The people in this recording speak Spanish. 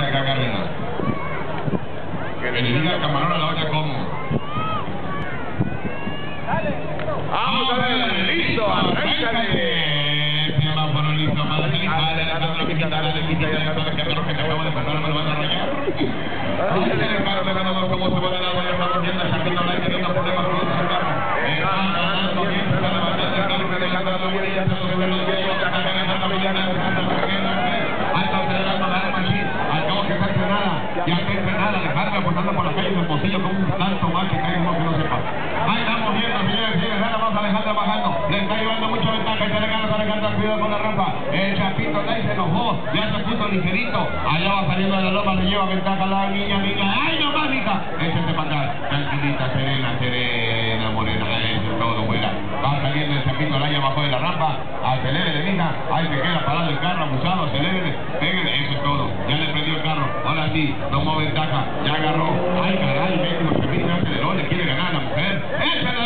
de acá, Cárdenas. Que le diga al camarón a la olla cómo. Vamos a ver, listo, arráncale. Semáforo listo, madre feliz, le quita, ya sabes que perro que te acabo de comprar me lo van a rayar. Ay, el carro me ganó como se va a dar, ya está cogiendo, saquito la que no problema con ese carro. Ganando bien, se está levantando el carro, que dejando la huella, ya se sube los viejos, ya está ganando la villana, alta acelerando la arma allí, al cabo que está entrenada, ya está entrenada, dejarla aportando por la calle del Pocillo como un tanto mal que cae uno que no sepa. Ahí estamos viendo, señores, ahora vamos a Alejandra bajando, le está llevando mucha ventaja, y se le gana, cuidado con la rampa, el Chapito ahí se enojó, ya se puso ligerito, allá va saliendo de la loma, le lleva ventaja a la niña, ay no más, mija, échate para acá, tranquilita, serena, morena, eso es todo, buena, va saliendo el Chapito, la bajó de la rampa, acelere, mija, ahí se queda parado el carro, abusado, acelere, pégale, eso es todo, ya le prendió el carro, ahora sí, tomó ventaja, ya agarró, ay caray, el Chapito ya aceleró, le quiere ganar a la mujer, échale